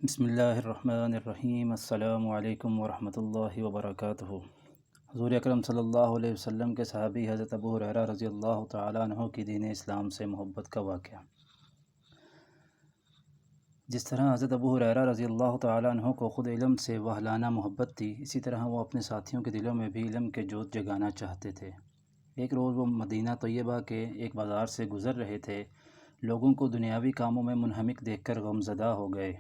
بسم اللہ الرحمن الرحیم۔ السلام علیکم ورحمۃ اللہ وبرکاتہ۔ حضور اکرم صلی اللہ علیہ وسلم کے صحابی حضرت ابو ہریرہ رضی اللہ تعالیٰ عنہ کی دین اسلام سے محبت کا واقعہ۔ جس طرح حضرت ابو ہریرہ رضی اللہ تعالیٰ عنہ کو خود علم سے وحلانہ محبت تھی، اسی طرح وہ اپنے ساتھیوں کے دلوں میں بھی علم کے جوت جگانا چاہتے تھے۔ ایک روز وہ مدینہ طیبہ کے ایک بازار سے گزر رہے تھے۔ لوگوں کو دنیاوی کاموں میں منہمک دیکھ کر غمزدہ ہو گئے۔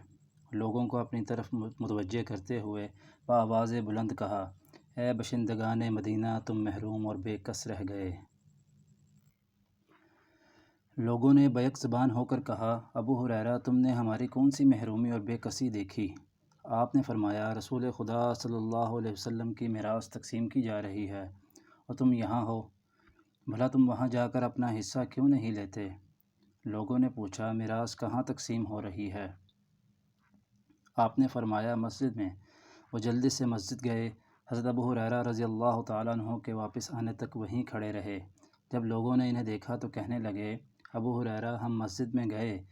لوگوں کو اپنی طرف متوجہ کرتے ہوئے بآواز بلند کہا، اے باشندگان مدینہ، تم محروم اور بے کس رہ گئے۔ لوگوں نے بیک زبان ہو کر کہا، ابو ہریرہ، تم نے ہماری کون سی محرومی اور بے کسی دیکھی؟ آپ نے فرمایا، رسول خدا صلی اللہ علیہ وسلم کی میراث تقسیم کی جا رہی ہے اور تم یہاں ہو، بھلا تم وہاں جا کر اپنا حصہ کیوں نہیں لیتے؟ لوگوں نے پوچھا، میراث کہاں تقسیم ہو رہی ہے؟ آپ نے فرمایا، مسجد میں۔ وہ جلدی سے مسجد گئے۔ حضرت ابو ہریرہ رضی اللہ تعالیٰ عنہ کے واپس آنے تک وہیں کھڑے رہے۔ جب لوگوں نے انہیں دیکھا تو کہنے لگے، ابو ہریرہ، ہم مسجد میں گئے،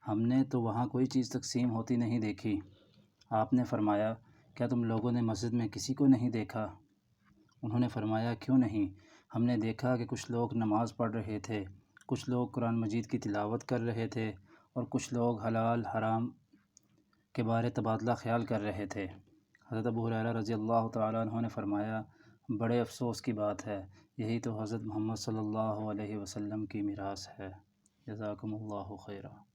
ہم نے تو وہاں کوئی چیز تقسیم ہوتی نہیں دیکھی۔ آپ نے فرمایا، کیا تم لوگوں نے مسجد میں کسی کو نہیں دیکھا؟ انہوں نے فرمایا، کیوں نہیں، ہم نے دیکھا کہ کچھ لوگ نماز پڑھ رہے تھے، کچھ لوگ قرآن مجید کی تلاوت کر رہے تھے اور کچھ لوگ حلال حرام کے بارے تبادلہ خیال کر رہے تھے۔ حضرت ابو ہریرہ رضی اللہ تعالیٰ عنہ نے فرمایا، بڑے افسوس کی بات ہے، یہی تو حضرت محمد صلی اللہ علیہ وسلم کی میراث ہے۔ جزاکم اللہ خیرا۔